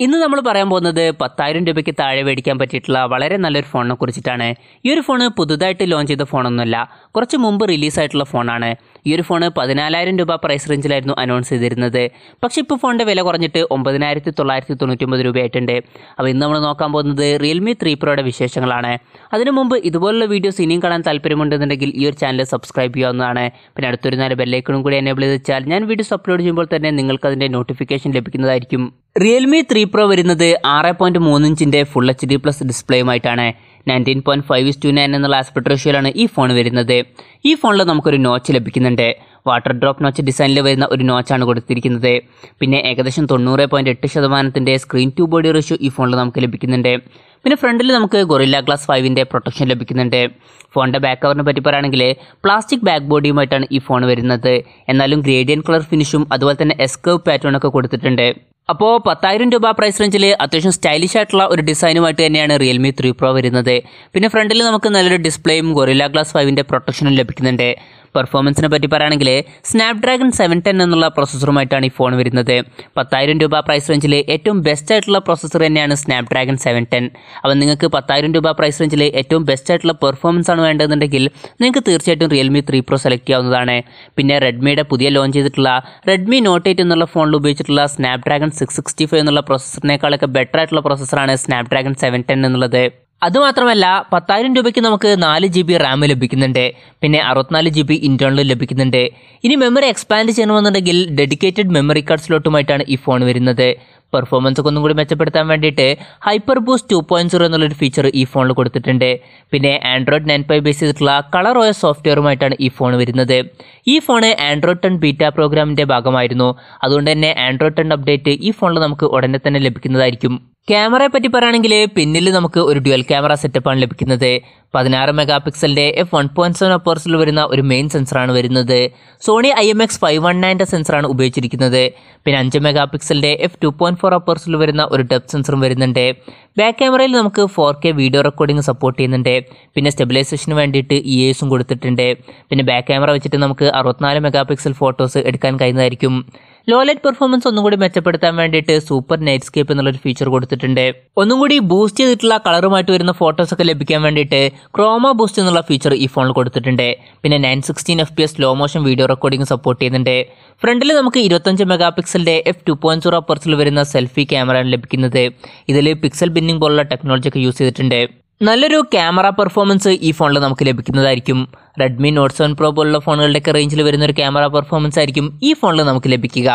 ഇന്ന് നമ്മൾ പറയാൻ പോകുന്നത് 10,000 രൂപയ്ക്ക് താഴെ മേടിക്കാൻ പറ്റിയിട്ടുള്ള വളരെ നല്ലൊരു ഫോണിനെ കുറിച്ചിട്ടാണ്. ഈ ഒരു ഫോൺ പുതുതായിട്ട് ലോഞ്ച് ചെയ്ത ഫോണൊന്നുമല്ല, കുറച്ച് മുമ്പ് റിലീസായിട്ടുള്ള ഫോണാണ്. ഈ ഒരു ഫോൺ 14,000 രൂപ പ്രൈസ് റേഞ്ചിലായിരുന്നു അനൗൺസ് ചെയ്തിരുന്നത്. പക്ഷേ ഇപ്പോൾ ഫോണിൻ്റെ വില കുറഞ്ഞിട്ട് 9,999 രൂപയായിട്ടുണ്ട്. അപ്പോൾ ഇന്ന് നമ്മൾ നോക്കാൻ പോകുന്നത് Realme 3 Proയുടെ വിശേഷങ്ങളാണ്. അതിനു മുമ്പ് ഇതുപോലുള്ള വീഡിയോസ് ഇനിയും കാണാൻ താല്പര്യമുണ്ടെന്നുണ്ടെങ്കിൽ ഈ ഒരു ചാനൽ സബ്സ്ക്രൈബ് ചെയ്യാവുന്നതാണ്. പിന്നെ അടുത്തൊരു 4 ബെല്ലൈക്കണും കൂടി എനേബിൾ ചെയ്ത് വെച്ചാൽ ഞാൻ വീഡിയോസ് അപ്ലോഡ് ചെയ്യുമ്പോൾ തന്നെ നിങ്ങൾക്ക് അതിൻ്റെ നോട്ടിഫിക്കേഷൻ ലഭിക്കുന്നതായിരിക്കും. Realme 3 Pro വരുന്നത് 6.3 ഇഞ്ചിൻ്റെ ഫുൾ HD+ ഡിസ്പ്ലേയുമായിട്ടാണ്. 19.5:9 എന്നുള്ള ആസ്പെക്ട് റേഷ്യോയിലാണ് ഈ ഫോൺ വരുന്നത്. ഈ ഫോണിൽ നമുക്കൊരു നോച്ച് ലഭിക്കുന്നുണ്ട്. വാട്ടർ ഡ്രോപ്പ് നോച്ച് ഡിസൈനിൽ വരുന്ന ഒരു നോച്ചാണ് കൊടുത്തിരിക്കുന്നത്. പിന്നെ ഏകദേശം 90.8% സ്ക്രീൻ ടു ബോഡി റേഷ്യോ ഈ ഫോണിൽ നമുക്ക് ലഭിക്കുന്നുണ്ട്. പിന്നെ ഫ്രണ്ടിൽ നമുക്ക് ഗൊറില്ല ഗ്ലാസ് 5ൻ്റെ പ്രൊട്ടക്ഷൻ ലഭിക്കുന്നുണ്ട്. ഫോണിൻ്റെ ബാക്ക് കവറിനെ പറ്റി പറയുകയാണെങ്കിൽ പ്ലാസ്റ്റിക് ബാക്ക് ബോഡിയുമായിട്ടാണ് ഈ ഫോൺ വരുന്നത്. എന്നാലും ഗ്രേഡിയൻ കളർ ഫിനിഷും അതുപോലെ തന്നെ എസ്കേവ് പാറ്റേണൊക്കെ കൊടുത്തിട്ടുണ്ട്. അപ്പോൾ 10,000 രൂപ പ്രൈസ് റേഞ്ചിൽ അത്യാവശ്യം സ്റ്റൈലിഷ് ആയിട്ടുള്ള ഒരു ഡിസൈനുമായിട്ട് തന്നെയാണ് Realme 3 Pro വരുന്നത്. പിന്നെ ഫ്രണ്ടിൽ നമുക്ക് നല്ലൊരു ഡിസ്പ്ലേയും ഗൊറില്ല ഗ്ലാസ് 5ൻ്റെ പ്രൊട്ടക്ഷനും ലഭിക്കുന്നുണ്ട്. പെർഫോമൻസിനെ പറ്റി പറയുകയാണെങ്കിൽ സ്നാപ്ഡ്രാഗൺ 710 എന്നുള്ള പ്രോസസ്സറുമായിട്ടാണ് ഈ ഫോൺ വരുന്നത്. 10,000 രൂപ പ്രൈസ് റേഞ്ചിൽ ഏറ്റവും ബെസ്റ്റ് ആയിട്ടുള്ള പ്രോസസ്സർ തന്നെയാണ് സ്നാപ്ഡ്രാഗൺ 710. അപ്പോൾ നിങ്ങൾക്ക് 10,000 രൂപ പ്രൈസ് റേഞ്ചിൽ ഏറ്റവും ബെസ്റ്റ് ആയിട്ടുള്ള പെർഫോമൻസ് ആണ് വേണ്ടതെന്നുണ്ടെങ്കിൽ നിങ്ങൾക്ക് തീർച്ചയായിട്ടും Realme 3 Pro സെലക്ട് ചെയ്യാവുന്നതാണ്. പിന്നെ റെഡ്മിയുടെ പുതിയ ലോഞ്ച് ചെയ്തിട്ടുള്ള Redmi Note 8 എന്നുള്ള ഫോണിൽ ഉപയോഗിച്ചിട്ടുള്ള സ്നാപ്ഡ്രാഗൺ 665 എന്നുള്ള പ്രോസസ്സറിനേക്കാളൊക്കെ ബെറ്റർ ആയിട്ടുള്ള പ്രോസസ്സറാണ് സ്നാപ്ഡ്രാഗൺ 710 എന്നുള്ളത്. അതുമാത്രമല്ല 10,000 രൂപയ്ക്ക് നമുക്ക് 4 GB റാം ലഭിക്കുന്നുണ്ട്. പിന്നെ 64 GB ഇന്റേണൽ ലഭിക്കുന്നുണ്ട്. ഇനി മെമ്മറി എക്സ്പാൻഡ് ചെയ്യണമെന്നുണ്ടെങ്കിൽ ഡെഡിക്കേറ്റഡ് മെമ്മറി കാർഡ് സ്ലോട്ടുമായിട്ടാണ് ഈ ഫോൺ വരുന്നത്. പെർഫോമൻസ് ഒക്കെ ഒന്നും കൂടി മെച്ചപ്പെടുത്താൻ വേണ്ടിയിട്ട് ഹൈപ്പർ ബൂസ്റ്റ് 2.0 എന്നുള്ളൊരു ഫീച്ചർ ഈ ഫോണിൽ കൊടുത്തിട്ടുണ്ട്. പിന്നെ ആൻഡ്രോയിഡ് 9 ബേസ് ചെയ്തിട്ടുള്ള കളർ OS സോഫ്റ്റ്വെയറുമായിട്ടാണ് ഈ ഫോൺ വരുന്നത്. ഈ ഫോൺ ആൻഡ്രോയിഡ് 10 ബീറ്റ പ്രോഗ്രാമിൻ്റെ ഭാഗമായിരുന്നു. അതുകൊണ്ട് തന്നെ ആൻഡ്രോയിഡ് 10 അപ്ഡേറ്റ് ഈ ഫോണിൽ നമുക്ക് ഉടനെ തന്നെ ലഭിക്കുന്നതായിരിക്കും. ക്യാമറയെ പറ്റി പറയുകയാണെങ്കിൽ പിന്നിൽ നമുക്ക് ഒരു ഡ്യുവൽ ക്യാമറ സെറ്റപ്പാണ് ലഭിക്കുന്നത്. 16 മെഗാ പിക്സലിൻ്റെ f1.7 അപ്പേഴ്സിൽ വരുന്ന ഒരു മെയിൻ സെൻസറാണ് വരുന്നത്. സോണി IMX519 സെൻസറാണ് ഉപയോഗിച്ചിരിക്കുന്നത്. പിന്നെ 5 മെഗാ പിക്സലിൻ്റെ f2.4 അപ്പേഴ്സിൽ വരുന്ന ഒരു ഡെപ്ത് സെൻസറും വരുന്നുണ്ട്. ബാക്ക് ക്യാമറയിൽ നമുക്ക് 4K വീഡിയോ റെക്കോർഡിംഗ് സപ്പോർട്ട് ചെയ്യുന്നുണ്ട്. പിന്നെ സ്റ്റെബിലൈസേഷന് വേണ്ടിയിട്ട് EASും കൊടുത്തിട്ടുണ്ട്. പിന്നെ ബാക്ക് ക്യാമറ വെച്ചിട്ട് നമുക്ക് 64 മെഗാ പിക്സൽ ഫോട്ടോസ് എടുക്കാൻ കഴിയുന്നതായിരിക്കും. ലോ ലൈറ്റ് പെർഫോമൻസ് ഒന്നും കൂടി മെച്ചപ്പെടുത്താൻ വേണ്ടിയിട്ട് സൂപ്പർ നൈറ്റ് സ്കേപ്പ് എന്നുള്ളൊരു ഫീച്ചർ കൊടുത്തിട്ടുണ്ട്. ഒന്നും കൂടി ബൂസ്റ്റ് ചെയ്തിട്ടുള്ള കളറുമായിട്ട് വരുന്ന ഫോട്ടോസ് ഒക്കെ ലഭിക്കാൻ വേണ്ടിയിട്ട് ക്രോമ ബൂസ്റ്റ് എന്നുള്ള ഫീച്ചർ ഈ ഫോണിൽ കൊടുത്തിട്ടുണ്ട്. പിന്നെ 916 FPS slow motion video recording support ചെയ്യുന്നുണ്ട്. ഫ്രണ്ടിൽ നമുക്ക് 25 മെഗാ പിക്സലിൻ്റെ f2.0 അപ്പേഴ്സിൽ വരുന്ന സെൽഫി ക്യാമറയാണ് ലഭിക്കുന്നത്. ഇതിൽ പിക്സൽ ബിന്നിംഗ് പോലുള്ള ടെക്നോളജി ഒക്കെ യൂസ് ചെയ്തിട്ടുണ്ട്. നല്ലൊരു ക്യാമറ പെർഫോമൻസ് ഈ ഫോണിൽ നമുക്ക് ലഭിക്കുന്നതായിരിക്കും. Redmi Note 7 Pro പോലുള്ള ഫോണുകളുടെയൊക്കെ റേഞ്ചിൽ വരുന്ന ഒരു ക്യാമറ പെർഫോമൻസ് ആയിരിക്കും ഈ ഫോണിൽ നമുക്ക് ലഭിക്കുക.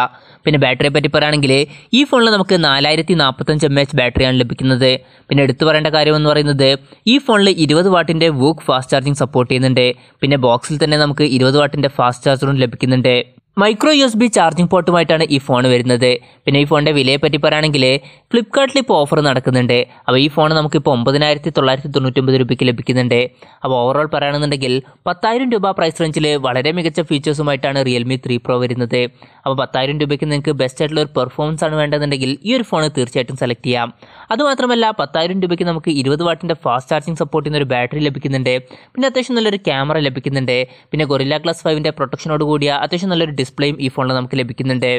പിന്നെ ബാറ്ററിയെ പറ്റി പറയുകയാണെങ്കിൽ ഈ ഫോണിൽ നമുക്ക് 4045 mAh ബാറ്ററിയാണ് ലഭിക്കുന്നത്. പിന്നെ എടുത്തു പറയേണ്ട കാര്യമെന്ന് പറയുന്നത് ഈ ഫോണിൽ 20 വാട്ടിൻ്റെ വൂക്ക് ഫാസ്റ്റ് ചാർജിങ് സപ്പോർട്ട് ചെയ്യുന്നുണ്ട്. പിന്നെ ബോക്സിൽ തന്നെ നമുക്ക് 20 വാട്ടിൻ്റെ ഫാസ്റ്റ് ചാർജറും ലഭിക്കുന്നുണ്ട്. മൈക്രോ USB ചാർജിംഗ് പോർട്ടുമായിട്ടാണ് ഈ ഫോൺ വരുന്നത്. പിന്നെ ഈ ഫോണിൻ്റെ വിലയെ പറ്റി പറയുകയാണെങ്കിൽ ഫ്ലിപ്കാർട്ടിൽ ഇപ്പോൾ ഓഫർ നടക്കുന്നുണ്ട്. അപ്പോൾ ഈ ഫോൺ നമുക്കിപ്പോൾ 9,999 രൂപയ്ക്ക് ലഭിക്കുന്നുണ്ട്. അപ്പോൾ ഓവറോൾ പറയുകയാണെന്നുണ്ടെങ്കിൽ 10,000 രൂപ പ്രൈസ് റേഞ്ചിൽ വളരെ മികച്ച ഫീച്ചേഴ്സുമായിട്ടാണ് Realme 3 Pro വരുന്നത്. അപ്പോൾ 10,000 രൂപയ്ക്ക് നിങ്ങൾക്ക് ബെസ്റ്റ് ആയിട്ടുള്ള ഒരു പെർഫോമൻസ് ആണ് വേണ്ടതെന്നുണ്ടെങ്കിൽ ഈ ഒരു ഫോൺ തീർച്ചയായിട്ടും സെലക്ട് ചെയ്യാം. അതുമാത്രമല്ല 10,000 രൂപയ്ക്ക് നമുക്ക് 20 വാട്ടിൻ്റെ ഫാസ്റ്റ് ചാർജിങ് സപ്പോർട്ട് ചെയ്യുന്ന ഒരു ബാറ്ററി ലഭിക്കുന്നുണ്ട്. പിന്നെ അത്യാവശ്യം നല്ലൊരു ക്യാമറ ലഭിക്കുന്നുണ്ട്. പിന്നെ ഗൊറില്ല ഗ്ലാസ് 5ൻ്റെ പ്രൊട്ടക്ഷനോട് കൂടിയ അത്യാവശ്യം നല്ലൊരു ഡിസ്പ്ലേയും ഈ ഫോണിൽ നമുക്ക് ലഭിക്കുന്നുണ്ട്.